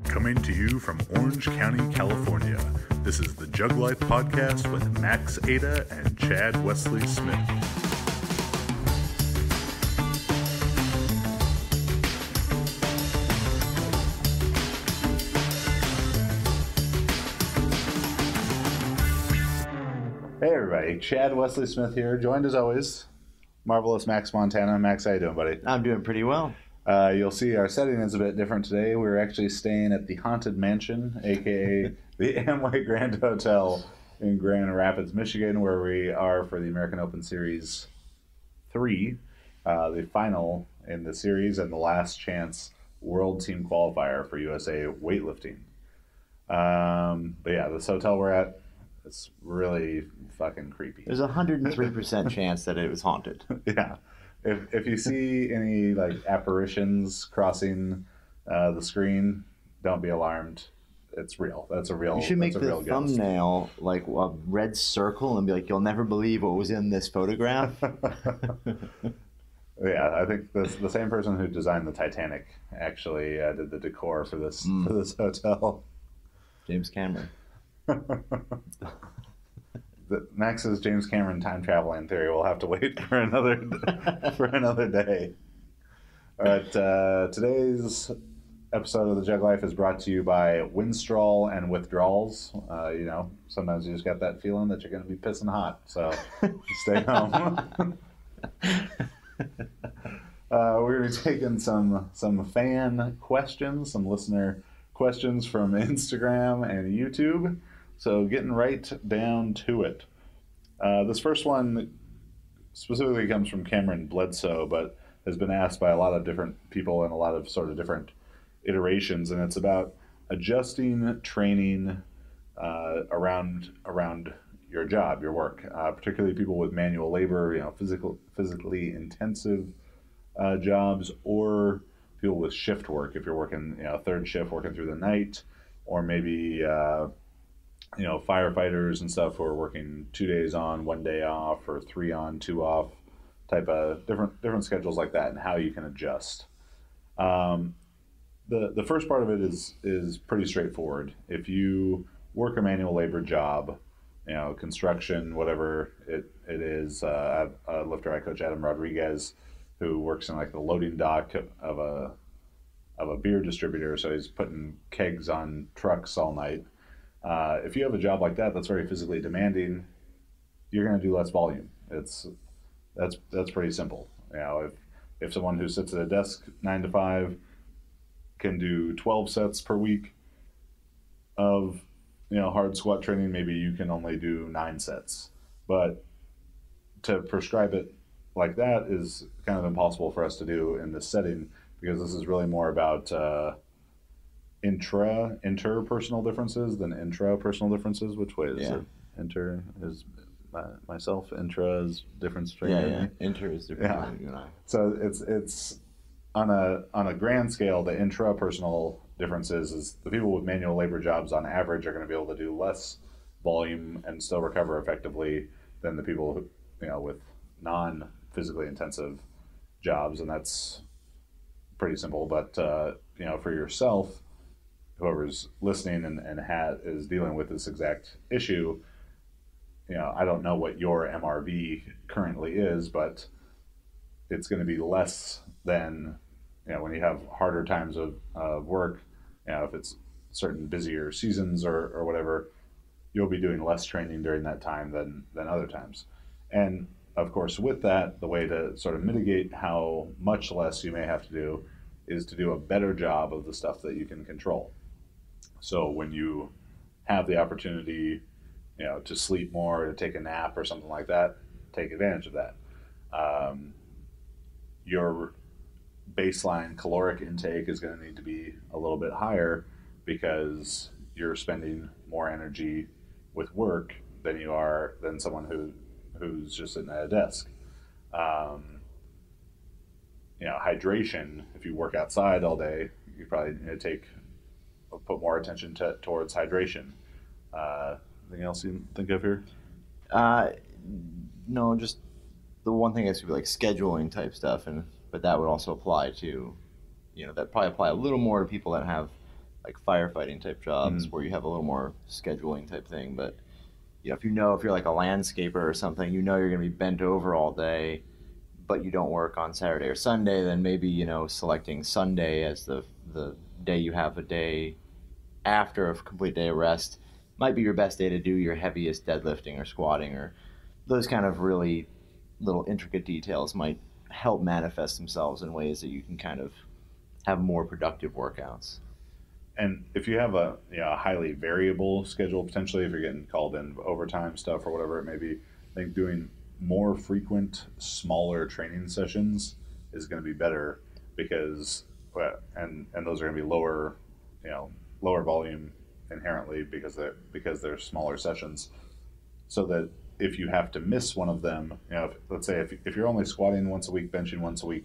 Coming to you from Orange County, California, this is the Jug Life Podcast with Max Ada and Chad Wesley Smith. Hey everybody, Chad Wesley Smith here, joined as always, marvelous Max Montana. Max, how you doing, buddy? I'm doing pretty well. You'll see our setting is a bit different today. We're actually staying at the Haunted Mansion, aka the Amway Grand Hotel in Grand Rapids, Michigan, where we are for the American Open Series 3, the final in the series and the last chance World Team Qualifier for USA weightlifting. But yeah, this hotel we're at, it's really fucking creepy. There's a 103% chance that it was haunted. Yeah. If you see any like apparitions crossing the screen, don't be alarmed. It's real. That's a real. You should make the real thumbnail like a red circle and be like, "You'll never believe what was in this photograph." Yeah, I think the same person who designed the Titanic actually did the decor for this hotel. James Cameron. Max's James Cameron time traveling theory will have to wait for another day. All right, today's episode of the Jug Life is brought to you by Winstrol and withdrawals. Sometimes you just got that feeling that you're going to be pissing hot, so stay home. We're going to be taking some fan questions, some listener questions from Instagram and YouTube. So getting right down to it. This first one specifically comes from Cameron Bledsoe, but has been asked by a lot of different people in a lot of sort of different iterations, and it's about adjusting training around your job, your work, particularly people with manual labor, physically intensive jobs, or people with shift work. If you're working, third shift, working through the night, or maybe firefighters and stuff who are working 2 days on, 1 day off, or 3 on, 2 off, type of different schedules like that, and how you can adjust. The first part of it is pretty straightforward. If you work a manual labor job, construction, whatever it is, I have a lifter I coach, Adam Rodriguez, who works in like the loading dock of a beer distributor, so he's putting kegs on trucks all night. If you have a job like that that's very physically demanding, you're going to do less volume. That's pretty simple. If someone who sits at a desk 9 to 5 can do 12 sets per week of hard squat training, maybe you can only do 9 sets. But to prescribe it like that is kind of impossible for us to do in this setting, because this is really more about interpersonal differences than intrapersonal differences. Which way is it? Inter is myself. Intra is difference between yeah. Inter is different between you and I. So it's on a grand scale. The intrapersonal differences is the people with manual labor jobs on average are going to be able to do less volume and still recover effectively than the people who, with non-physically intensive jobs, and that's pretty simple. But for yourself, whoever's listening and is dealing with this exact issue, I don't know what your MRV currently is, but it's going to be less than, when you have harder times of work, if it's certain busier seasons or whatever, you'll be doing less training during that time than other times. And of course, with that, the way to sort of mitigate how much less you may have to do is to do a better job of the stuff that you can control. So when you have the opportunity, to sleep more, to take a nap or something like that, take advantage of that. Your baseline caloric intake is going to need to be a little bit higher, because you're spending more energy with work than someone who's just sitting at a desk. Hydration, if you work outside all day, you probably need to put more attention towards hydration. Anything else you think of here? No, just the one thing is like scheduling type stuff, but that would also apply to, that probably apply a little more to people that have like firefighting type jobs Mm. where you have a little more scheduling type thing. But if you're like a landscaper or something, you're going to be bent over all day, but you don't work on Saturday or Sunday, then maybe selecting Sunday as the day you have a day after a complete day of rest might be your best day to do your heaviest deadlifting or squatting, or those kind of really little intricate details might help manifest themselves in ways that you can kind of have more productive workouts. And if you have a highly variable schedule, potentially if you're getting called in overtime stuff or whatever it may be, I think doing more frequent, smaller training sessions is going to be better because, and those are going to be lower, you know, lower volume inherently because they're smaller sessions. So that if you have to miss one of them, let's say if you're only squatting once a week, benching once a week,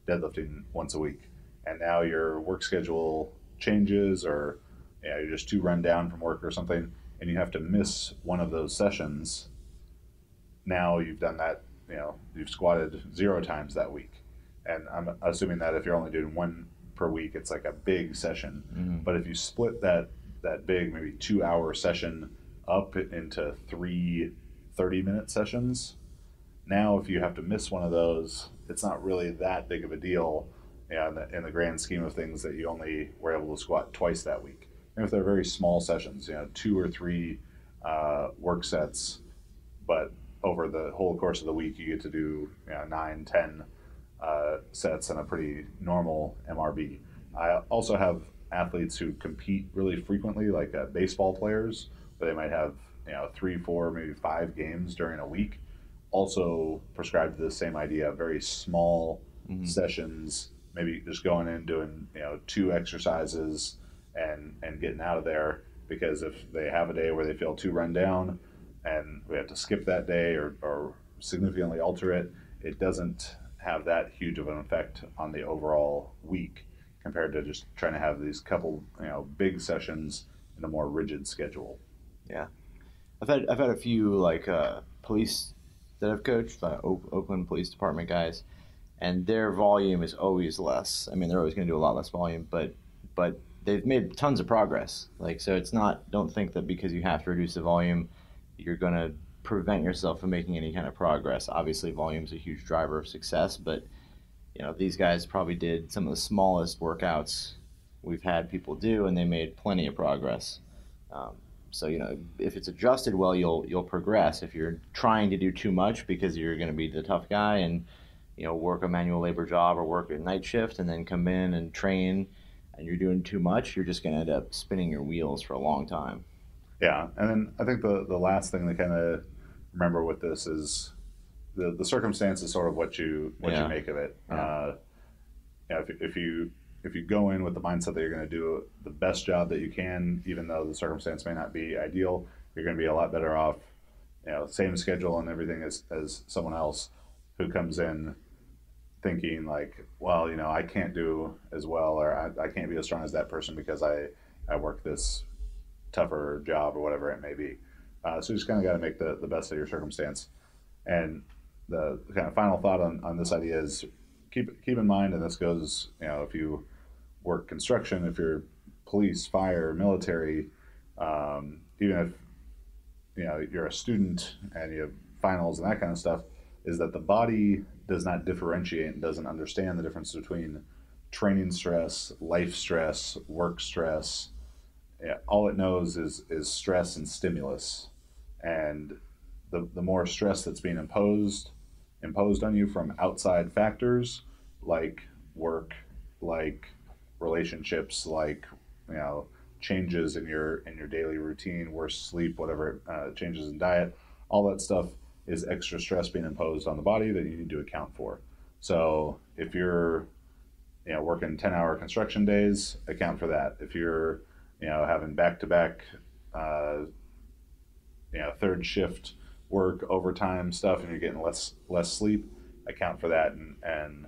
deadlifting once a week, and now your work schedule changes or you're just too run down from work or something, and you have to miss one of those sessions, now you've done that, you've squatted 0 times that week. And I'm assuming that if you're only doing one per week, it's like a big session. Mm-hmm. But if you split that big, maybe 2 hour session up into three 30-minute sessions, now if you have to miss one of those, it's not really that big of a deal, in the grand scheme of things, that you only were able to squat twice that week. And if they're very small sessions, 2 or 3 work sets, but over the whole course of the week, you get to do 9, 10 sets in a pretty normal MRB. I also have athletes who compete really frequently, like baseball players, where they might have 3, 4, maybe 5 games during a week. Also prescribed to the same idea, very small sessions, maybe just going in doing 2 exercises and getting out of there, because if they have a day where they feel too run down and we have to skip that day or significantly alter it, it doesn't have that huge of an effect on the overall week compared to just trying to have these couple big sessions in a more rigid schedule. Yeah, I've had a few like police that I've coached, Oakland Police Department guys, and their volume is always less. I mean, they're always going to do a lot less volume, but they've made tons of progress. Like, so it's not, don't think that because you have to reduce the volume, you're going to prevent yourself from making any kind of progress. Obviously, volume is a huge driver of success, but these guys probably did some of the smallest workouts we've had people do, and they made plenty of progress. So if it's adjusted well, you'll progress. If you're trying to do too much because you're going to be the tough guy and work a manual labor job or work a night shift and then come in and train, and you're doing too much, you're just going to end up spinning your wheels for a long time. Yeah, and then I think the last thing to kind of remember with this is the circumstance is sort of what you make of it. Yeah. If you go in with the mindset that you're going to do the best job that you can, even though the circumstance may not be ideal, you're going to be a lot better off. Same schedule and everything as someone else who comes in thinking like, well, I can't do as well, or I can't be as strong as that person because I work this tougher job or whatever it may be. So you just kind of got to make the best of your circumstance. And the kind of final thought on this idea is keep in mind, and this goes, if you work construction, if you're police, fire, military, even if you're a student and you have finals and that kind of stuff, is that the body does not differentiate and doesn't understand the difference between training stress, life stress, work stress. All it knows is stress and stimulus, and the more stress that's being imposed on you from outside factors like work, like relationships, like changes in your daily routine, worse sleep, whatever, changes in diet, all that stuff is extra stress being imposed on the body that you need to account for. So if you're working 10-hour construction days, account for that. If you're having back-to-back third shift work, overtime stuff, and you're getting less sleep, account for that, and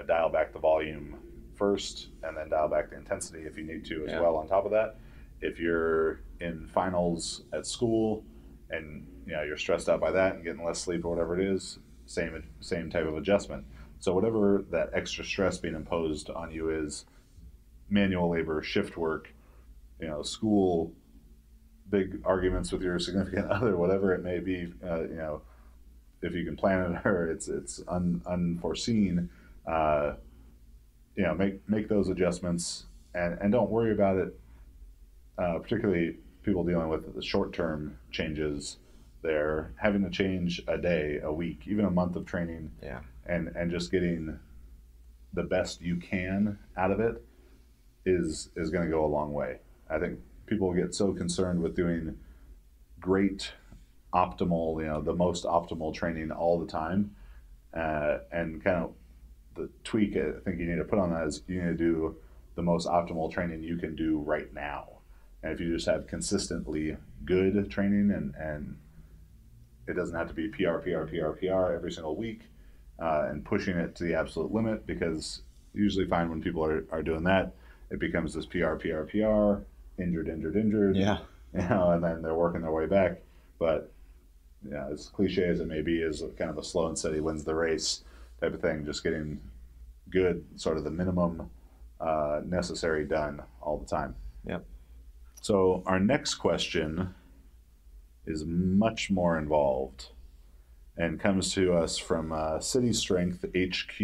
dial back the volume first, and then dial back the intensity if you need to as well on top of that. If you're in finals at school and you're stressed out by that and getting less sleep or whatever it is, same type of adjustment. So whatever that extra stress being imposed on you is, manual labor, shift work, school, big arguments with your significant other, whatever it may be, if you can plan it or it's unforeseen, make those adjustments and don't worry about it. Particularly people dealing with the short-term changes, they're having to change a day, a week, even a month of training, and just getting the best you can out of it is going to go a long way. I think people get so concerned with doing great, optimal, the most optimal training all the time, and kind of the tweak I think you need to put on that is you need to do the most optimal training you can do right now. And if you just have consistently good training and it doesn't have to be PR every single week, and pushing it to the absolute limit, because you usually find when people are doing that, it becomes this PR, injured, Yeah. And then they're working their way back. But as cliche as it may be, is kind of a slow and steady wins the race type of thing, just getting good, sort of the minimum necessary done all the time. Yep. So our next question is much more involved and comes to us from City Strength HQ,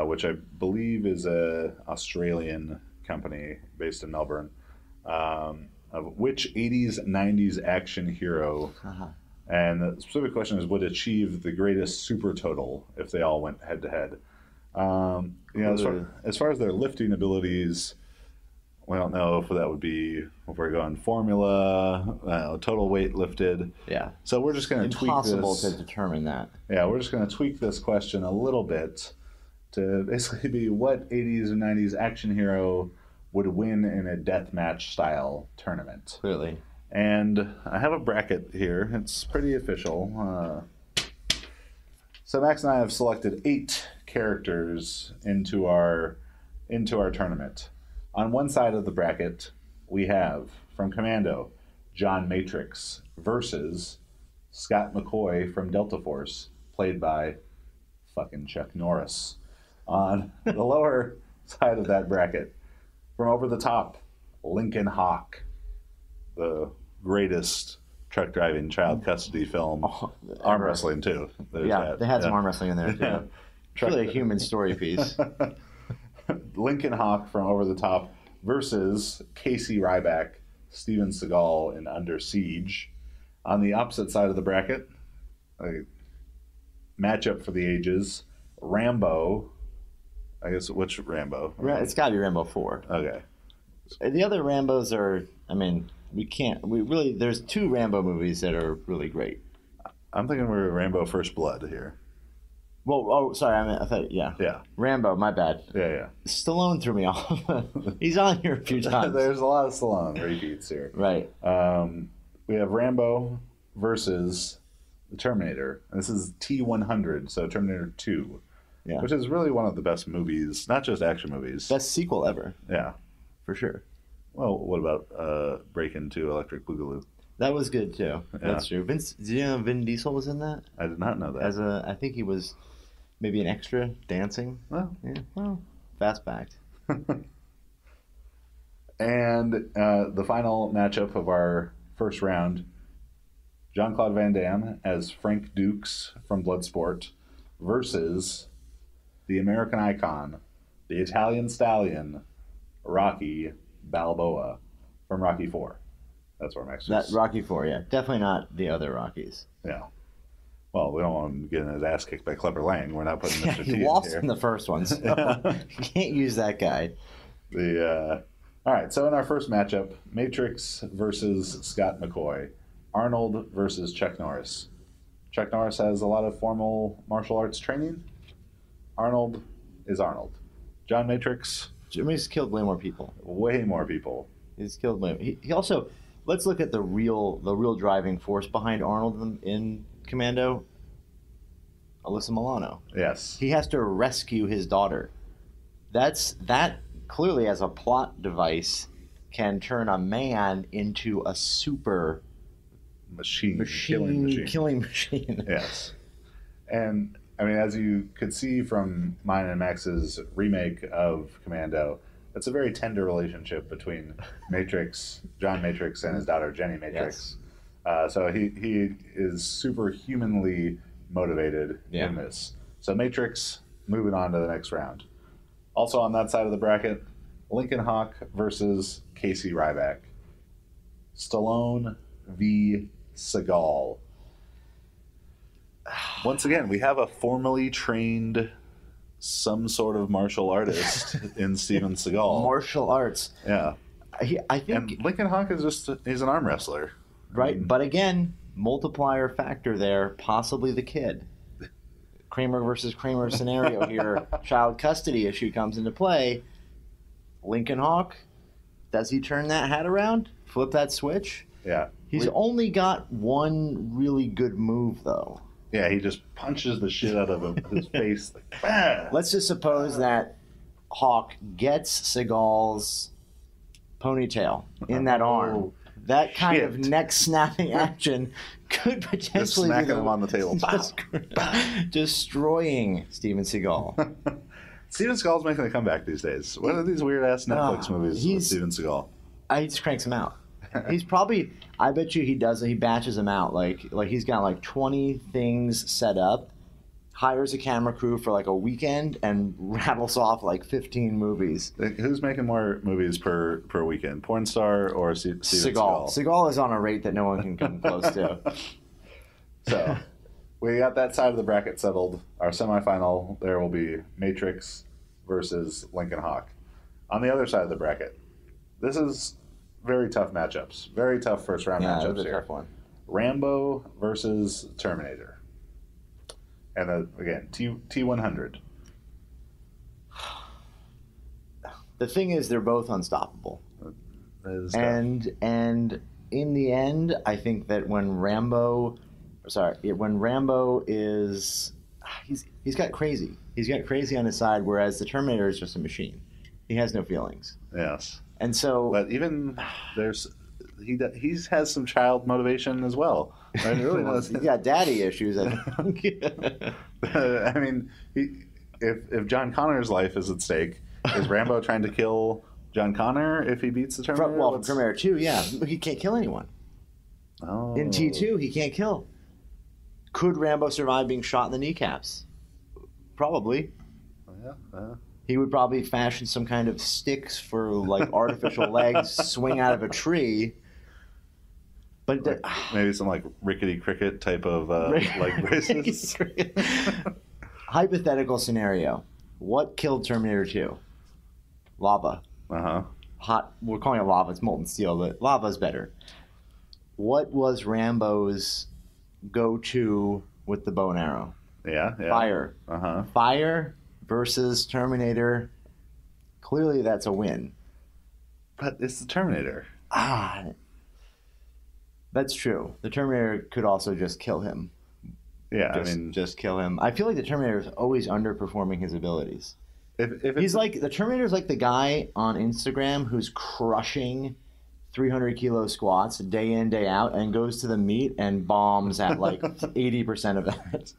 which I believe is a Australian company based in Melbourne. Of which 80s, 90s action hero, and the specific question is, would achieve the greatest super total if they all went head to head? As far as their lifting abilities, we don't know if that would be, if we're going formula, total weight lifted. Yeah. So we're just going to tweak this. Impossible to determine that. Yeah, we're just going to tweak this question a little bit to basically be what 80s and 90s action hero would win in a deathmatch style tournament. Clearly. And I have a bracket here. It's pretty official. So Max and I have selected 8 characters into our tournament. On one side of the bracket, we have, from Commando, John Matrix versus Scott McCoy from Delta Force, played by fucking Chuck Norris. On the lower side of that bracket, from Over the Top, Lincoln Hawk, the greatest truck driving child custody film. Arm wrestling, too. They had some arm wrestling in there, too. Yeah. It's really a human story piece. Lincoln Hawk from Over the Top versus Casey Ryback, Steven Seagal in Under Siege. On the opposite side of the bracket, a matchup for the ages, Rambo. I guess, which Rambo? It's got to be Rambo 4. Okay. The other Rambos are, there's 2 Rambo movies that are really great. I'm thinking we're Rambo First Blood here. Well, sorry, I thought, yeah. Yeah. Rambo, my bad. Yeah. Stallone threw me off. He's on here a few times. There's a lot of Stallone repeats here. Right. We have Rambo versus the Terminator. And this is T-100, so Terminator 2. Yeah. Which is really one of the best movies, not just action movies. Best sequel ever. Yeah. For sure. Well, what about Break Into Electric Boogaloo? That was good, too. Yeah. That's true. Did you know Vin Diesel was in that? I did not know that. I think he was maybe an extra dancing. Well, fast fact. And the final matchup of our first round, Jean-Claude Van Damme as Frank Dukes from Bloodsport versus the American icon, the Italian stallion, Rocky Balboa from Rocky 4. That's where Max is. That Rocky 4, yeah. Definitely not the other Rockies. Yeah. Well, we don't want him getting his ass kicked by Clubber Lang. We're not putting Mr. T in he lost here. in the first one, so you can't use that guy. All right, so in our first matchup, Matrix versus Scott McCoy. Arnold versus Chuck Norris. Chuck Norris has a lot of formal martial arts training. Arnold is Arnold. John Matrix. Jimmy's killed way more people. Way more people. He's killed way. He also. Let's look at the real driving force behind Arnold in Commando. Alyssa Milano. Yes. He has to rescue his daughter. That clearly, as a plot device, can turn a man into a super killing machine. Yes. And I mean, as you could see from mine and Max's remake of Commando, it's a very tender relationship between John Matrix, and his daughter Jenny Matrix. So he is superhumanly motivated in this. So Matrix, moving on to the next round. Also on that side of the bracket, Lincoln Hawk versus Casey Ryback. Stallone v. Seagal. Once again, we have a formally trained, some sort of martial artist in Steven Seagal. Martial arts. Yeah. I think. And Lincoln Hawk is he's an arm wrestler. Right, but again, multiplier factor there, possibly the kid. Kramer versus Kramer scenario here. Child custody issue comes into play. Lincoln Hawk, does he turn that hat around? Flip that switch? Yeah. He's only got one really good move, though. Yeah, he just punches the shit out of his face. Like, bah! Let's just suppose that Hawk gets Seagal's ponytail in that arm. That kind of neck-snapping action could potentially just smacking be him on the table. Destroying Steven Seagal. Steven Seagal's making a comeback these days. What are these weird-ass Netflix movies with Steven Seagal? He just cranks him out. He's probably, I bet you he batches them out. Like he's got like 20 things set up, hires a camera crew for like a weekend, and rattles off like 15 movies. Who's making more movies per weekend? Porn star or Steven Seagal? Seagal is on a rate that no one can come close to. So, we got that side of the bracket settled. Our semifinal, there will be Matrix versus Lincoln Hawk. On the other side of the bracket, this is very tough matchups. Very tough first round matchups here. Tough one. Rambo versus Terminator. And again, T100. The thing is, they're both unstoppable. And in the end, I think that when Rambo is, he's got crazy. He's got crazy on his side, whereas the Terminator is just a machine. He has no feelings. Yes. And so, but even he has some child motivation as well. Right? Really he's got daddy issues, I think. I mean, if John Connor's life is at stake, is Rambo trying to kill John Connor if he beats the Terminator? From Terminator 2, yeah. He can't kill anyone. Oh. In T2, he can't kill. Could Rambo survive being shot in the kneecaps? Probably. Yeah. He would probably fashion some kind of sticks for like artificial legs, swing out of a tree. But maybe some like rickety cricket type of leg braces. Hypothetical scenario: what killed Terminator 2? Lava. Hot. We're calling it lava. It's molten steel, but lava's better. What was Rambo's go-to with the bow and arrow? Yeah. Fire. Fire versus Terminator. Clearly, that's a win. But it's the Terminator. That's true. The Terminator could also just kill him. Yeah, just kill him. I feel like the Terminator is always underperforming his abilities. He's like the Terminator's like the guy on Instagram who's crushing 300 kilo squats day in day out and goes to the meet and bombs at like 80% of that.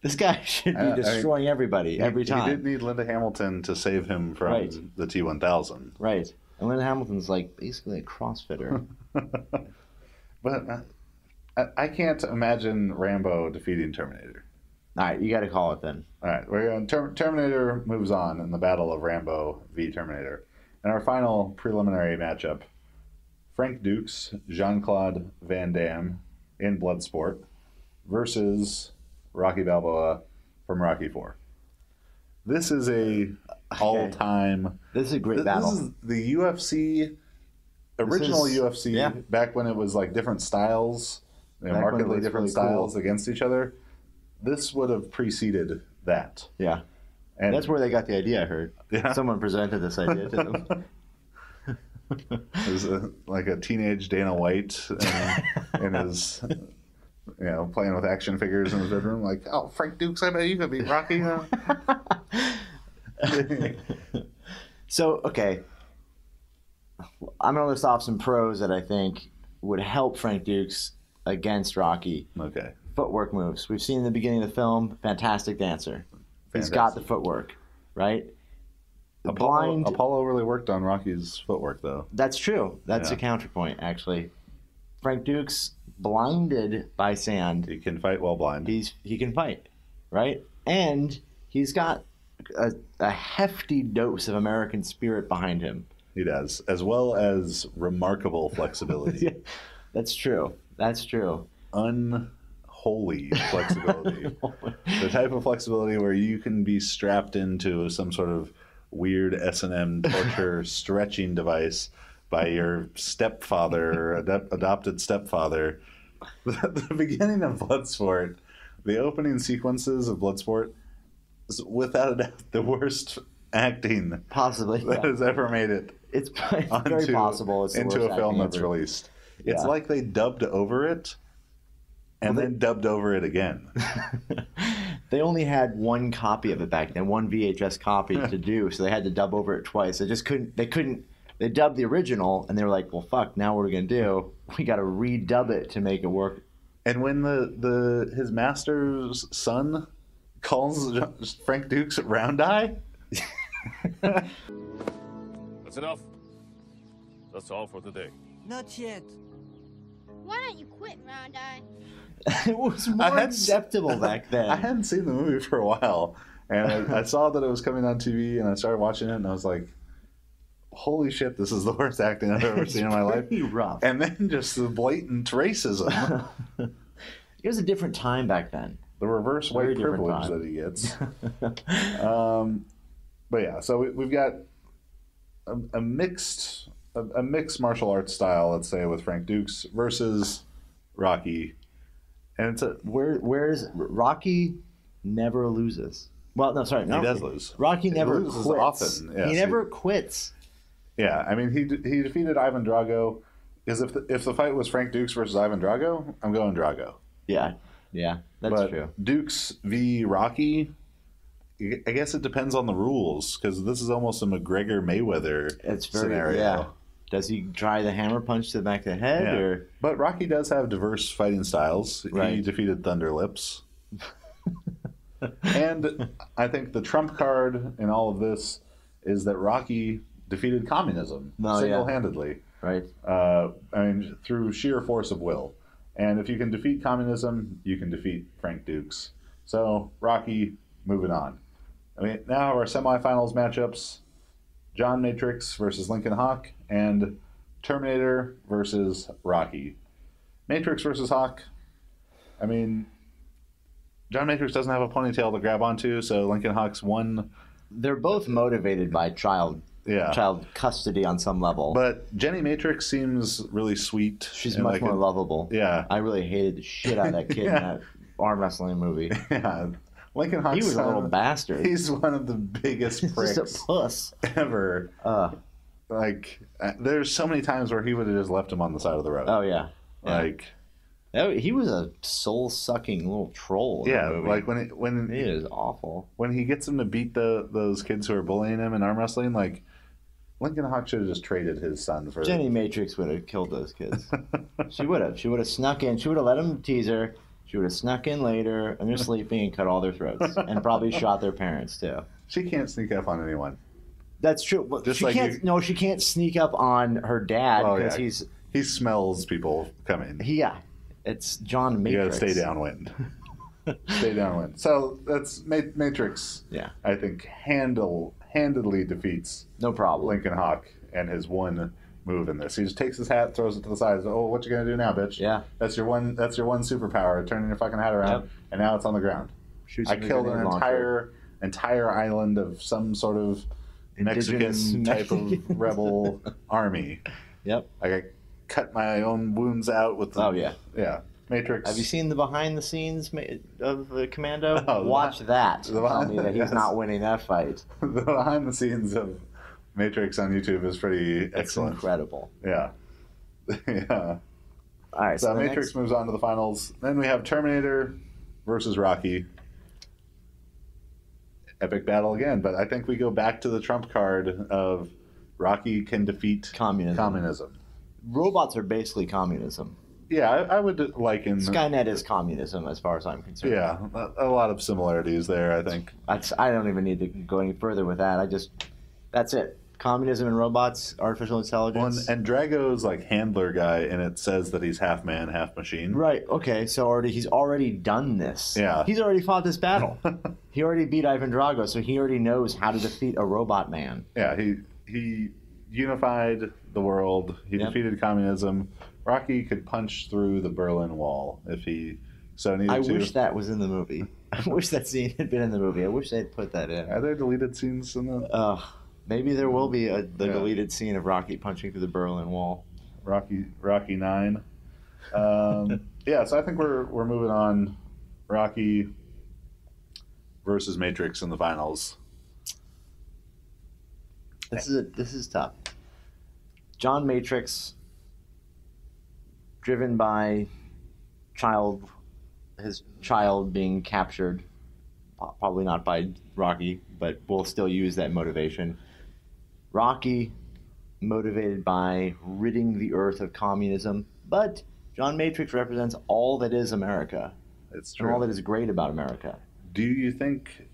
This guy should be destroying everybody every time. He did need Linda Hamilton to save him from the T-1000. Right. And Linda Hamilton's like basically a CrossFitter. But I can't imagine Rambo defeating Terminator. All right, you got to call it then. All right, we're going. Terminator moves on in the battle of Rambo v. Terminator. And our final preliminary matchup, Frank Dukes, Jean-Claude Van Damme in Bloodsport versus Rocky Balboa from Rocky IV. This is all-time... This is a great battle. This is the UFC... Original UFC, back when it was like different styles, markedly different styles against each other, this would have preceded that. Yeah. And that's where they got the idea, I heard. Yeah. Someone presented this idea to them. It was like a teenage Dana White in his, playing with action figures in his bedroom. Like, oh, Frank Dukes, I bet you could beat Rocky. So, okay. I'm going to list off some pros that I think would help Frank Dukes against Rocky. Okay. Footwork moves. We've seen in the beginning of the film, fantastic dancer. He's got the footwork, right? Apollo really worked on Rocky's footwork, though. That's true. That's a counterpoint, actually. Frank Dukes, blinded by sand. He can fight while blind. He can fight, right? And he's got a hefty dose of American spirit behind him. He does, as well as remarkable flexibility. Yeah, that's true. Unholy flexibility. The type of flexibility where you can be strapped into some sort of weird S&M torture stretching device by your stepfather, adopted stepfather. The beginning of Bloodsport, the opening sequences of Bloodsport, is without a doubt the worst acting possibly that has ever made it. It's very possible it's into a film that's released. It's like they dubbed over it and then dubbed over it again. They only had one copy of it back then, one VHS copy to do, so they had to dub over it twice. They just couldn't. They dubbed the original, and they were like, "Well, fuck! Now what are we gonna do? We got to redub it to make it work." And when his master's son calls Frank Dukes Round Eye, that's enough. That's all for today. Not yet. Why don't you quit, Round Eye? It was more acceptable back then. I hadn't seen the movie for a while, and I saw that it was coming on TV, and I started watching it, and I was like, holy shit, this is the worst acting I've ever seen in my life. Rough. And then just the blatant racism. It was a different time back then. The reverse white privilege that he gets. But yeah, so we've got a mixed martial arts style, let's say, with Frank Dukes versus Rocky. And it's where's Rocky never loses. Well, no, sorry, no. He does lose. Rocky never loses quits. Often. Yes, he never quits. Yeah, I mean, he defeated Ivan Drago, because if the fight was Frank Dukes versus Ivan Drago, I'm going Drago. Yeah, that's true. Dukes v. Rocky, I guess it depends on the rules, because this is almost a McGregor-Mayweather scenario. Yeah. Does he try the hammer punch to the back of the head? Yeah. Or? But Rocky does have diverse fighting styles. Right. He defeated Thunder Lips. And I think the trump card in all of this is that Rocky defeated communism single-handedly. Right. I mean, through sheer force of will. And if you can defeat communism, you can defeat Frank Dukes. So, Rocky, moving on. I mean, now our semifinals matchups: John Matrix versus Lincoln Hawk, and Terminator versus Rocky. Matrix versus Hawk. I mean, John Matrix doesn't have a ponytail to grab onto, so Lincoln Hawk's one. They're both motivated by child custody on some level. But Jenny Matrix seems really sweet. She's much more lovable. Yeah. I really hated the shit out of that kid in that arm wrestling movie. Yeah. Lincoln Hawk's he was a little bastard. He's one of the biggest pricks just a puss. ever. There's so many times where he would have just left him on the side of the road. Oh, yeah. He was a soul-sucking little troll. Yeah, like when he is awful. When he gets him to beat those kids who are bullying him in arm wrestling, like Lincoln Hawk should have just traded his son for. Jenny Matrix would have killed those kids. She would have. She would have snuck in. She would have let him tease her. She would have snuck in later, and they're sleeping, and cut all their throats, and probably shot their parents too. She can't sneak up on anyone. That's true. But she can't. No, she can't sneak up on her dad because he smells people coming. Yeah. It's John Matrix. You gotta stay downwind. Stay downwind. So that's Matrix. Yeah, I think handedly defeats no problem Lincoln Hawk and his one move in this. He just takes his hat, throws it to the side. Says, "Oh, what you gonna do now, bitch? Yeah, that's your one superpower. Turning your fucking hat around, and now it's on the ground. I killed an entire island of some sort of Mexican type of rebel army. Yep. I cut my own wounds out with the... Yeah. Matrix. Have you seen the behind the scenes of the Commando? Watch that. Tell me that he's not winning that fight. The behind the scenes of Matrix on YouTube is pretty excellent. Incredible. Yeah. Yeah. All right. So Matrix moves on to the finals. Then we have Terminator versus Rocky. Epic battle again, but I think we go back to the trump card of Rocky can defeat communism. Robots are basically communism. Yeah, I would liken... Skynet is communism as far as I'm concerned. Yeah, a lot of similarities there, I think. I don't even need to go any further with that. That's it. Communism and robots, artificial intelligence. And Drago's like handler guy, and it says that he's half man, half machine. Right. Okay. So he's already done this. Yeah. He's already fought this battle. He already beat Ivan Drago, so he already knows how to defeat a robot man. Yeah. He unified the world. He defeated communism. Rocky could punch through the Berlin Wall if he so needed to. I wish that was in the movie. I wish that scene had been in the movie. I wish they'd put that in. Are there deleted scenes in the? Maybe there will be the deleted scene of Rocky punching through the Berlin Wall. Rocky 9. Yeah, so I think we're moving on. Rocky versus Matrix in the finals. This is tough. John Matrix, driven by his child being captured, probably not by Rocky, but we'll still use that motivation. Rocky, motivated by ridding the earth of communism, but John Matrix represents all that is America. It's true. And all that is great about America. Do you think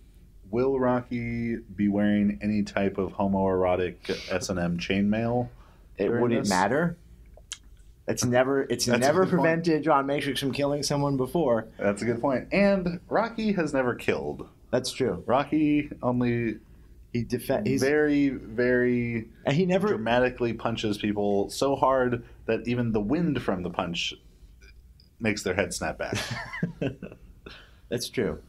will Rocky be wearing any type of homoerotic S&M chainmail? It wouldn't matter. It's never prevented John Matrix from killing someone before. That's a good point. And Rocky has never killed. That's true. Rocky only he's very, very and he never dramatically punches people so hard that even the wind from the punch makes their head snap back. That's true.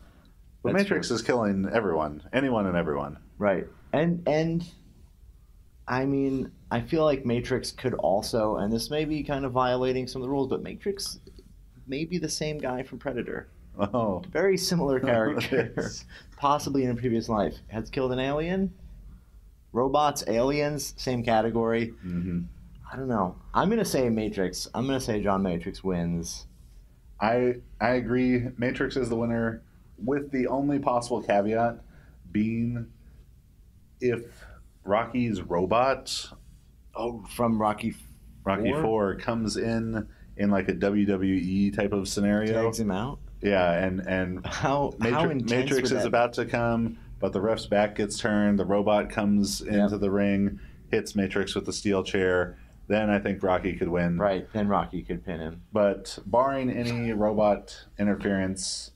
But Matrix is killing everyone, anyone and everyone. Right. And I mean, I feel like Matrix could also, and this may be kind of violating some of the rules, but Matrix may be the same guy from Predator. Oh. Very similar character. Yes. Possibly in a previous life. Has killed an alien? Robots, aliens, same category. Mm-hmm. I don't know. I'm going to say Matrix. I'm going to say John Matrix wins. I agree. Matrix is the winner, with the only possible caveat being if Rocky's robot, from Rocky 4 comes in like a WWE type of scenario, tags him out. Yeah, and how Matrix is about to come, but the ref's back gets turned. The robot comes into the ring, hits Matrix with the steel chair. Then I think Rocky could win. Right, then Rocky could pin him. But barring any robot interference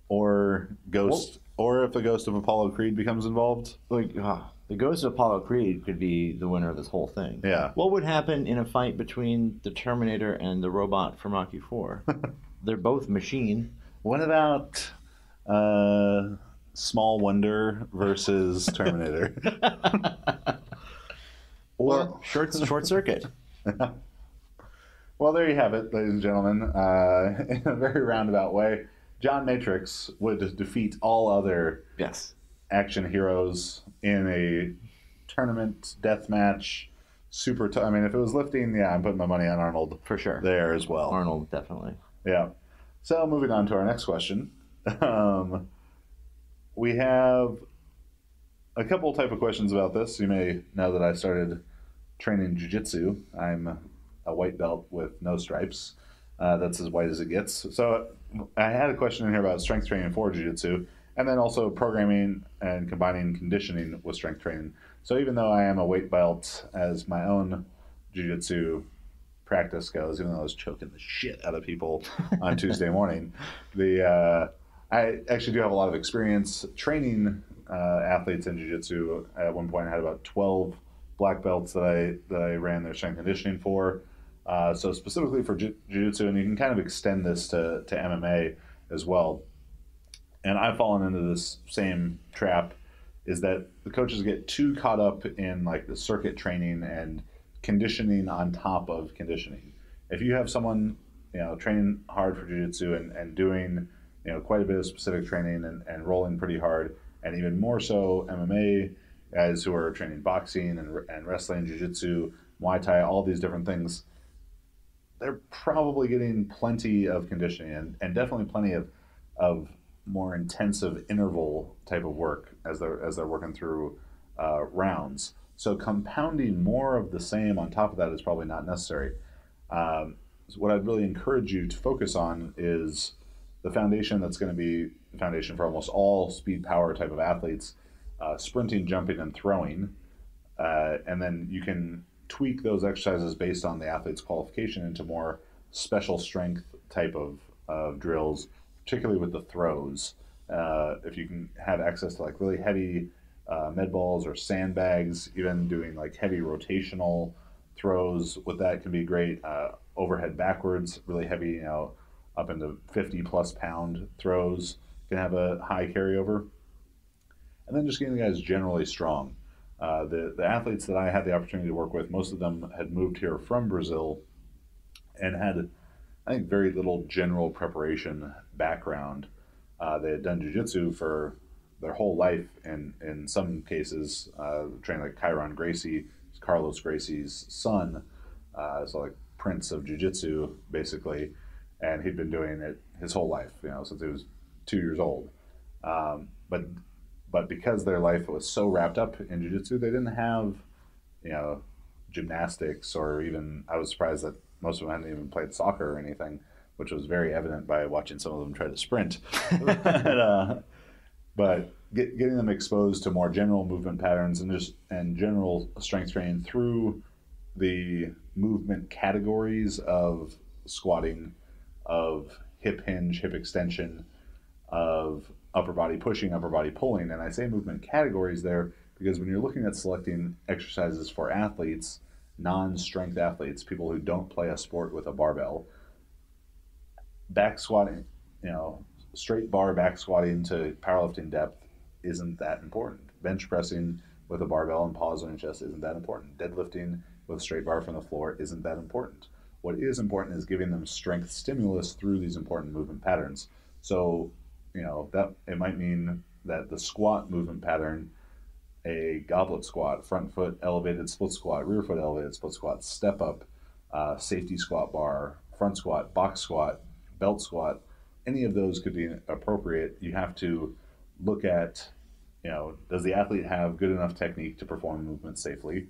or ghost, or if the ghost of Apollo Creed becomes involved, the ghost of Apollo Creed could be the winner of this whole thing. Yeah. What would happen in a fight between the Terminator and the robot from Rocky 4? They're both machine. What about Small Wonder versus Terminator? Or short circuit. Well, there you have it, ladies and gentlemen. In a very roundabout way, John Matrix would defeat all other action heroes in a tournament deathmatch. I mean, if it was lifting, I'm putting my money on Arnold for sure there as well. Arnold, definitely. Yeah. So moving on to our next question. We have a couple type of questions about this. You may know that I started training jiu-jitsu. I'm a white belt with no stripes. That's as white as it gets. So I had a question in here about strength training for jiu-jitsu, and then also programming and combining conditioning with strength training. So even though I am a white belt as my own jiu-jitsu practice goes, even though I was choking the shit out of people on Tuesday morning, I actually do have a lot of experience training athletes in jiu-jitsu. At one point I had about 12 black belts that I ran their strength conditioning for. So specifically for jiu-jitsu, and you can kind of extend this to MMA as well. And I've fallen into this same trap, is that the coaches get too caught up in like the circuit training and conditioning on top of conditioning. If you have someone, training hard for jiu-jitsu and doing, quite a bit of specific training and rolling pretty hard, and even more so MMA guys who are training boxing and wrestling, jiu-jitsu, Muay Thai, all these different things, they're probably getting plenty of conditioning and definitely plenty of more intensive interval type of work as they're working through rounds. So compounding more of the same on top of that is probably not necessary. So what I'd really encourage you to focus on is the foundation that's going to be the foundation for almost all speed power type of athletes, sprinting, jumping, and throwing. And then you can tweak those exercises based on the athlete's qualification into more special strength type of drills, particularly with the throws. If you can have access to like really heavy med balls or sandbags, even doing like heavy rotational throws with that can be great. Overhead backwards, really heavy, up into 50 plus pound throws can have a high carryover. And then just getting the guys generally strong. The athletes that I had the opportunity to work with, most of them had moved here from Brazil and had, I think, very little general preparation background. They had done jiu-jitsu for their whole life, and in some cases, trained like Kyron Gracie, Carlos Gracie's son, so like Prince of Jiu-Jitsu, basically, and he'd been doing it his whole life, since he was 2 years old. But because their life was so wrapped up in jiu-jitsu, they didn't have, gymnastics, or even, I was surprised that most of them hadn't even played soccer or anything, which was very evident by watching some of them try to sprint. But getting them exposed to more general movement patterns and general strength training through the movement categories of squatting, of hip hinge, hip extension, of upper body pushing, upper body pulling. And I say movement categories there because when you're looking at selecting exercises for athletes, non-strength athletes, people who don't play a sport with a barbell, back squatting, straight bar back squatting to powerlifting depth isn't that important. Bench pressing with a barbell and pause on your chest isn't that important. Deadlifting with straight bar from the floor isn't that important. What is important is giving them strength stimulus through these important movement patterns. So, that it might mean that the squat movement pattern, a goblet squat, front foot elevated split squat, rear foot elevated split squat, step up, safety squat bar, front squat, box squat, belt squat, any of those could be appropriate. You have to look at, does the athlete have good enough technique to perform movements safely?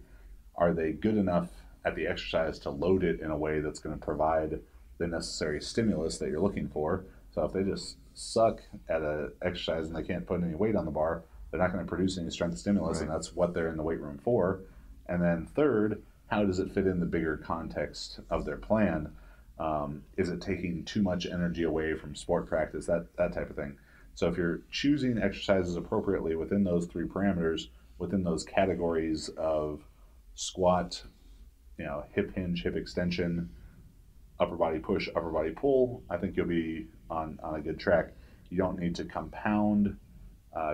Are they good enough at the exercise to load it in a way that's going to provide the necessary stimulus that you're looking for? So if they just suck at an exercise and they can't put any weight on the bar, they're not going to produce any strength stimulus, right. And that's what they're in the weight room for. And then third, how does it fit in the bigger context of their plan? Is it taking too much energy away from sport practice, that type of thing? So if you're choosing exercises appropriately within those three parameters, within those categories of squat, hip hinge, hip extension, upper body push, upper body pull, I think you'll be on a good track. You don't need to compound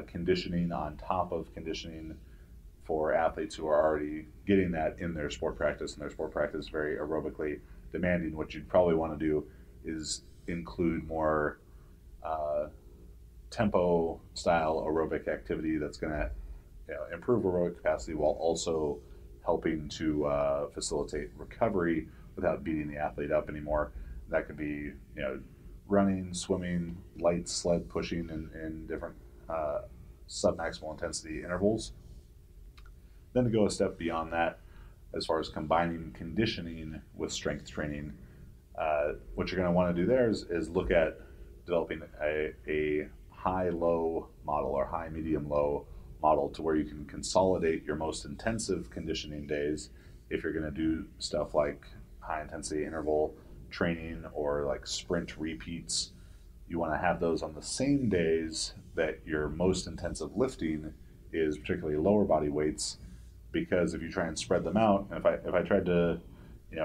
conditioning on top of conditioning for athletes who are already getting that in their sport practice, and their sport practice very aerobically demanding. What you'd probably want to do is include more tempo style aerobic activity that's going to improve aerobic capacity while also helping to facilitate recovery without beating the athlete up anymore. That could be running, swimming, light sled pushing in different submaximal intensity intervals. Then to go a step beyond that, as far as combining conditioning with strength training, what you're going to want to do there is look at developing a high-low model or high-medium-low model to where you can consolidate your most intensive conditioning days if you're going to do stuff like high-intensity interval training or like sprint repeats. You want to have those on the same days that your most intensive lifting is, particularly lower body weights, because if you try and spread them out, if I tried to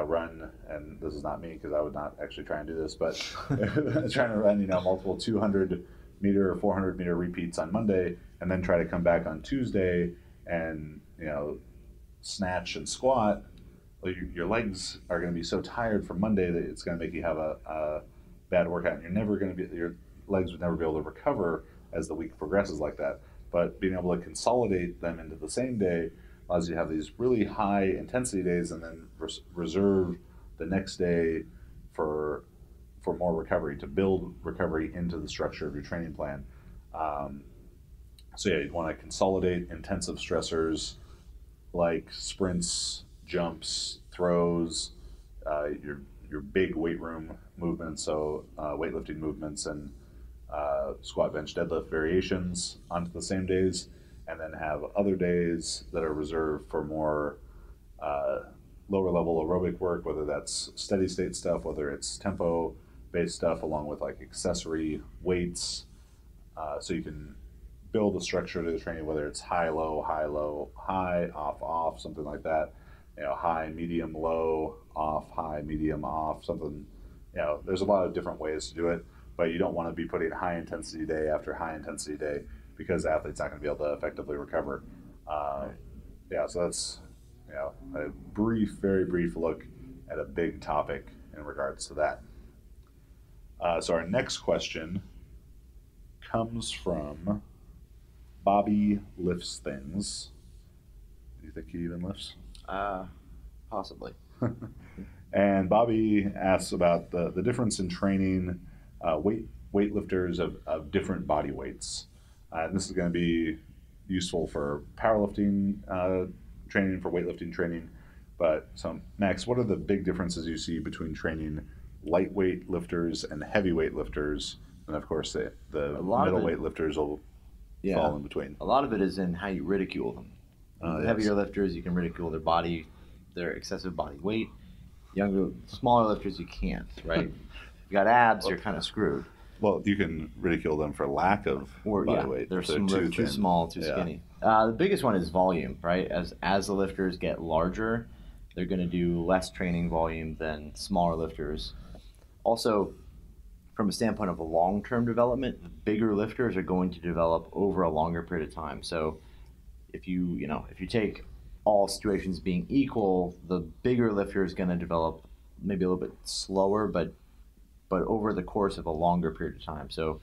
run, and this is not me because I would not actually try and do this, but trying to run multiple 200 meter or 400 meter repeats on Monday and then try to come back on Tuesday and snatch and squat, well, your legs are going to be so tired from Monday that it's going to make you have a bad workout, and your legs would never be able to recover as the week progresses like that. But being able to consolidate them into the same day allows you to have these really high intensity days and then reserve the next day for more recovery, to build recovery into the structure of your training plan. So yeah, you'd want to consolidate intensive stressors like sprints, jumps, throws, your big weight room movements, so weightlifting movements and squat, bench, deadlift variations onto the same days, and then have other days that are reserved for more lower level aerobic work, whether that's steady state stuff, whether it's tempo based stuff, along with like accessory weights. So you can build a structure to the training, whether it's high, low, high, off, off, something like that. High, medium, low, off, high, medium, off, something. There's a lot of different ways to do it, but you don't want to be putting high intensity day after high intensity day because the athlete's not going to be able to effectively recover. Yeah, so that's a very brief look at a big topic in regards to that. So our next question comes from Bobby Lifts Things. Do you think he even lifts? Possibly. And Bobby asks about the difference in training weightlifters of different body weights. And this is going to be useful for powerlifting training, for weightlifting training. But so, Max, what are the big differences you see between training lightweight lifters and heavyweight lifters? And of course, the middleweight lifters will fall in between. A lot of it is in how you ridicule them. The heavier lifters, you can ridicule their body, their excessive body weight. Smaller lifters, you can't, right? If you got abs, you're kind of screwed. Well, you can ridicule them for lack of body weight. They're too small, too skinny. The biggest one is volume, right? As the lifters get larger, they're going to do less training volume than smaller lifters. Also, from a standpoint of a long-term development, the bigger lifters are going to develop over a longer period of time. So if you take all situations being equal, the bigger lifter is going to develop maybe a little bit slower, but over the course of a longer period of time. So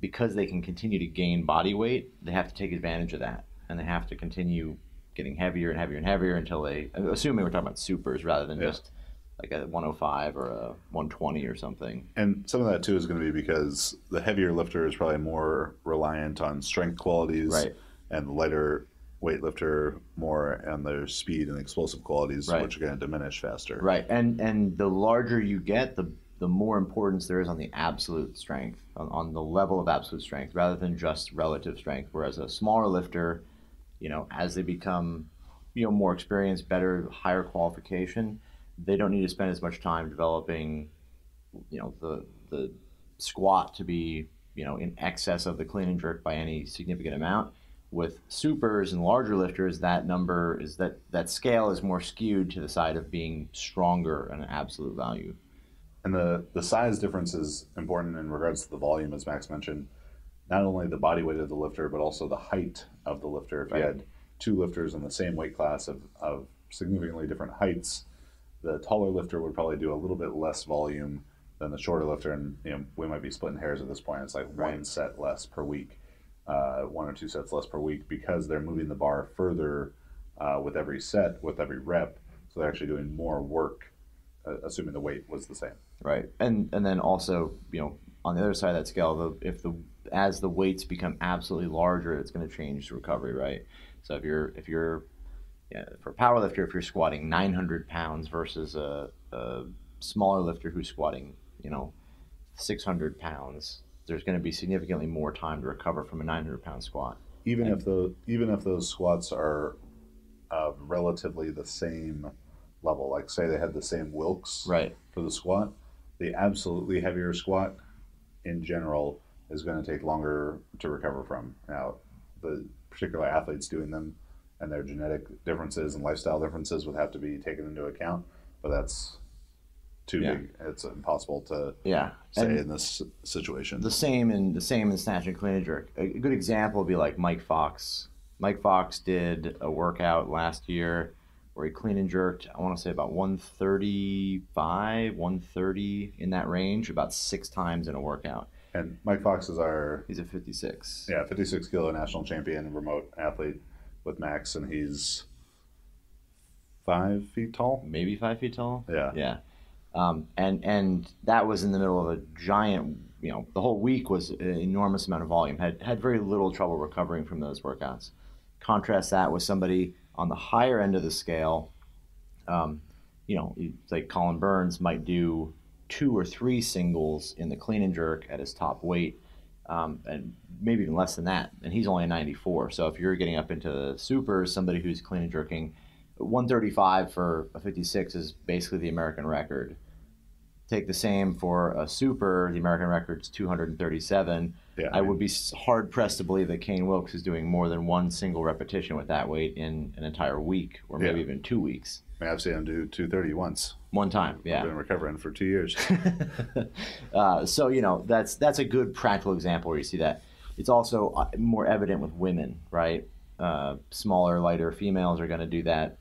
because they can continue to gain body weight, they have to take advantage of that, and they have to continue getting heavier and heavier and heavier until assuming we're talking about supers rather than just like a 105 or a 120 or something. And some of that too is going to be because the heavier lifter is probably more reliant on strength qualities, right, and the lighter weightlifter more on their speed and explosive qualities, right, which are going to diminish faster. Right, and the larger you get, the more importance there is on the absolute strength, on the level of absolute strength, rather than just relative strength. Whereas a smaller lifter, as they become, more experienced, better, higher qualification, they don't need to spend as much time developing, the squat to be, in excess of the clean and jerk by any significant amount. With supers and larger lifters, that scale is more skewed to the side of being stronger in an absolute value. And the size difference is important in regards to the volume, as Max mentioned. Not only the body weight of the lifter, but also the height of the lifter. If you had two lifters in the same weight class of significantly different heights, the taller lifter would probably do a little bit less volume than the shorter lifter. And we might be splitting hairs at this point. It's like one set less per week, 1 or 2 sets less per week, because they're moving the bar further with every set, with every rep. So they're actually doing more work, assuming the weight was the same. Right, and then also, on the other side of that scale, as the weights become absolutely larger, it's going to change the recovery, right? So if you're for a power lifter, if you're squatting 900 pounds versus a smaller lifter who's squatting 600 pounds, there's going to be significantly more time to recover from a 900-pound squat. Even if those squats are relatively the same level, like say they had the same Wilks for the squat, the absolutely heavier squat in general is going to take longer to recover from. Now, the particular athletes doing them and their genetic differences and lifestyle differences would have to be taken into account, but that's too big. It's impossible to say in this situation. The same in snatch and clean and jerk. A good example would be like Mike Fox. Mike Fox did a workout last year where he clean and jerked, I want to say about 135, 130, in that range, about 6 times in a workout. And Mike Fox is he's a 56. Yeah, 56 kilo national champion, remote athlete with Max, and he's 5 feet tall? Maybe 5 feet tall? Yeah. Yeah. And that was in the middle of a giant, the whole week was an enormous amount of volume, had very little trouble recovering from those workouts. Contrast that with somebody on the higher end of the scale, like Colin Burns might do 2 or 3 singles in the clean and jerk at his top weight, and maybe even less than that. And he's only a 94. So if you're getting up into supers, somebody who's clean and jerking, 135 for a 56 is basically the American record. Take the same for a super, the American record's 237. Yeah, I would be hard pressed to believe that Kane Wilkes is doing more than one single repetition with that weight in an entire week, or maybe even 2 weeks. I mean, I've seen him do 230 once. One time, yeah. I've been recovering for 2 years. So that's a good practical example where you see that. It's also more evident with women, right? Smaller, lighter females are going to do that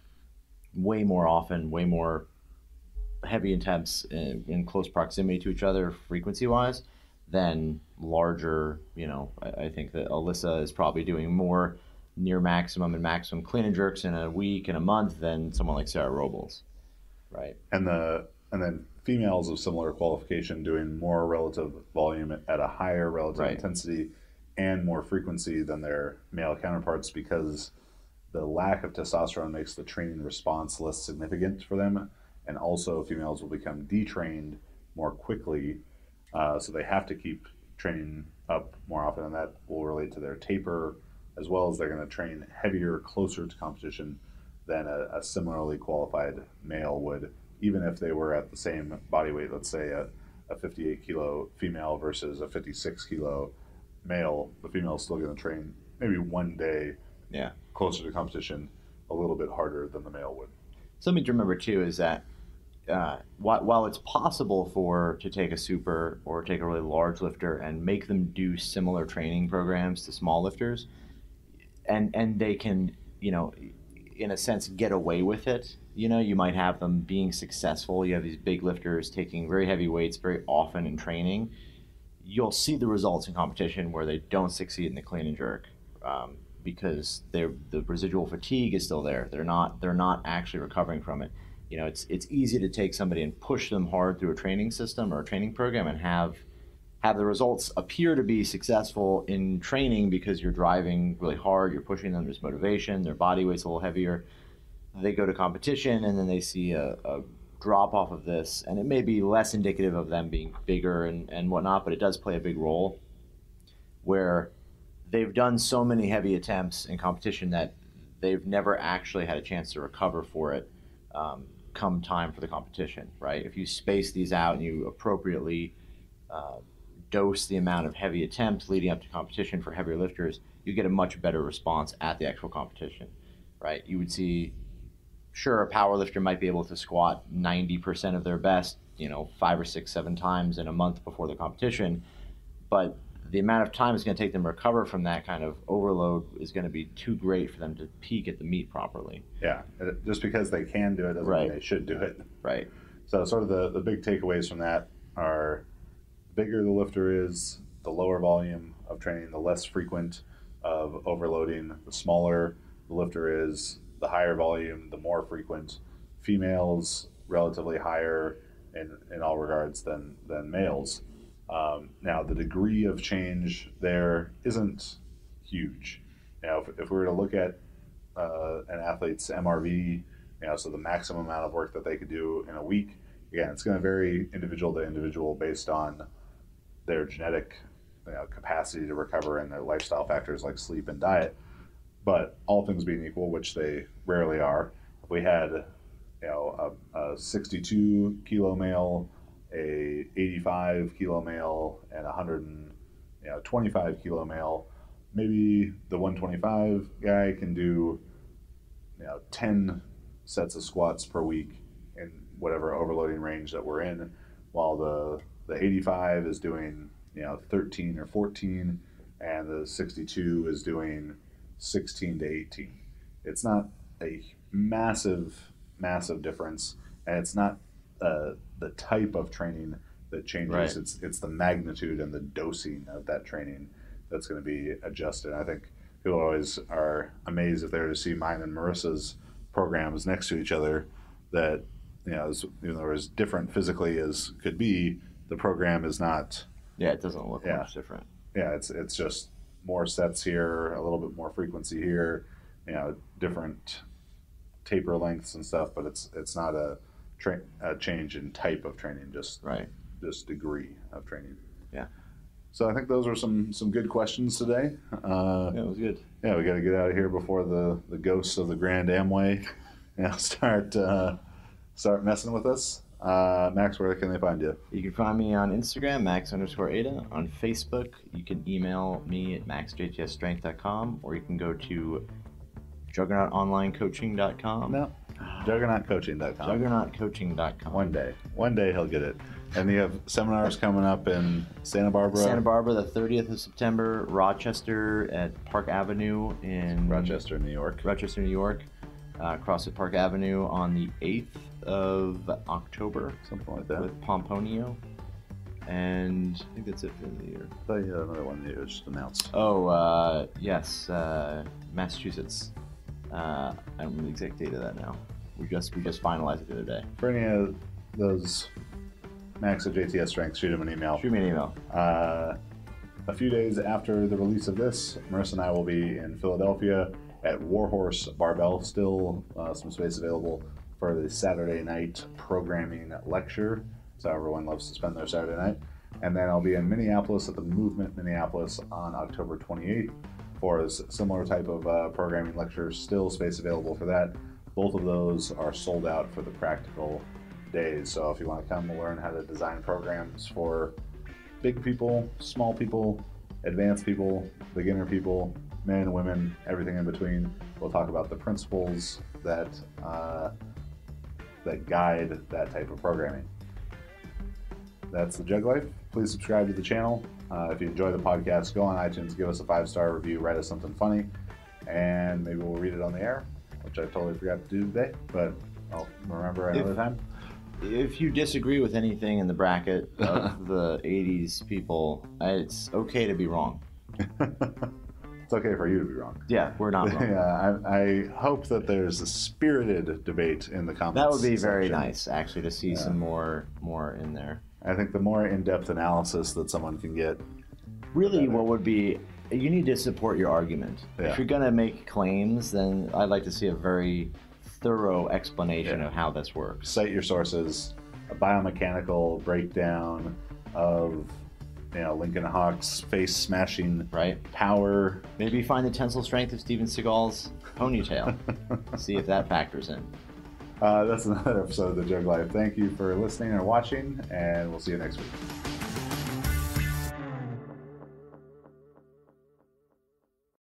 way more often, way more heavy attempts in close proximity to each other frequency-wise than larger. I think that Alyssa is probably doing more near maximum and maximum clean and jerks in a week and a month than someone like Sarah Robles, right? And then females of similar qualification doing more relative volume at a higher relative intensity and more frequency than their male counterparts, because the lack of testosterone makes the training response less significant for them. And also females will become detrained more quickly, so they have to keep training up more often, and that will relate to their taper, as well as they're going to train heavier, closer to competition than a similarly qualified male would, even if they were at the same body weight. Let's say a 58 kilo female versus a 56 kilo male. The female is still going to train maybe one day closer to competition a little bit harder than the male would. Something to remember too is that while it's possible to take a super or take a really large lifter and make them do similar training programs to small lifters, and they can, in a sense, get away with it. You might have them being successful. You have these big lifters taking very heavy weights very often in training. You'll see the results in competition where they don't succeed in the clean and jerk, because the residual fatigue is still there. They're not actually recovering from it. It's easy to take somebody and push them hard through a training system or a training program and have the results appear to be successful in training because you're driving really hard, you're pushing them, there's motivation, their body weight's a little heavier. They go to competition and then they see a drop off of this, and it may be less indicative of them being bigger and whatnot, but it does play a big role where they've done so many heavy attempts in competition that they've never actually had a chance to recover for it come time for the competition, right? If you space these out and you appropriately dose the amount of heavy attempts leading up to competition for heavier lifters, you get a much better response at the actual competition, right? You would see, sure, a power lifter might be able to squat 90% of their best, 5 or 6, 7 times in a month before the competition, but the amount of time it's going to take them to recover from that kind of overload is going to be too great for them to peak at the meet properly. Yeah, just because they can do it doesn't mean they should do it. Right. So sort of the big takeaways from that are, the bigger the lifter is, the lower volume of training, the less frequent of overloading. The smaller the lifter is, the higher volume, the more frequent. Females relatively higher in all regards than males. Now, the degree of change there isn't huge. If we were to look at an athlete's MRV, so the maximum amount of work that they could do in a week, again, it's going to vary individual to individual based on their genetic capacity to recover and their lifestyle factors like sleep and diet. But all things being equal, which they rarely are, if we had a 62 kilo male, a 85 kilo male, and 125 kilo male, maybe the 125 guy can do 10 sets of squats per week in whatever overloading range that we're in, while the 85 is doing 13 or 14, and the 62 is doing 16 to 18. It's not a massive difference, and it's not the type of training that changes. Right. It's the magnitude and the dosing of that training that's going to be adjusted. I think people always are amazed if they were to see mine and Marissa's programs next to each other, that even though as different physically as could be, the program is not. Yeah, it doesn't look much different. Yeah, it's just more sets here, a little bit more frequency here, different taper lengths and stuff, but it's not a change in type of training, just degree of training. Yeah. So I think those were some good questions today. Yeah, it was good. Yeah, we got to get out of here before the ghosts of the Grand Amway, start messing with us. Max, where can they find you? You can find me on Instagram, Max_Ada. On Facebook, you can email me at maxjtsstrength.com, or you can go to juggernautonlinecoaching.com. No, juggernautcoaching.com. Juggernautcoaching.com. One day he'll get it. And you have seminars coming up in Santa Barbara. Santa Barbara, the 30th of September. Rochester at Park Avenue in Rochester, New York. CrossFit Park Avenue on the 8th of October. Something like that. With Pomponio. And I think that's it for the year. I thought you had another one that you just announced. Oh, yes, Massachusetts. I don't remember the exact date of that now. We just finalized it the other day. For any of those Max at JTS Strength, shoot him an email. Shoot me an email. A few days after the release of this, Marissa and I will be in Philadelphia at Warhorse Barbell. Still some space available for the Saturday night programming lecture. So everyone loves to spend their Saturday night. And then I'll be in Minneapolis at the Movement Minneapolis on October 28th for a similar type of programming lecture. Still space available for that. Both of those are sold out for the practical days. So if you want to come and learn how to design programs for big people, small people, advanced people, beginner people, men and women, everything in between, we'll talk about the principles that guide that type of programming. That's the Jug Life. Please subscribe to the channel. If you enjoy the podcast, go on iTunes, give us a 5-star review, write us something funny, and maybe we'll read it on the air, which I totally forgot to do today, but I'll remember another time. If you disagree with anything in the bracket of the 80s people, it's okay to be wrong. It's okay for you to be wrong. Yeah, we're not wrong. Yeah, I hope that there's a spirited debate in the comments. That would be very section. nice, actually, to see some more in there. I think the more in-depth analysis that someone can get. Really, what would be, you need to support your argument. Yeah. If you're going to make claims, then I'd like to see a very thorough explanation of how this works. Cite your sources, a biomechanical breakdown of Lincoln Hawk's face smashing power. Maybe find the tensile strength of Steven Seagal's ponytail. See if that factors in. That's another episode of The Jug Life. Thank you for listening or watching, and we'll see you next week.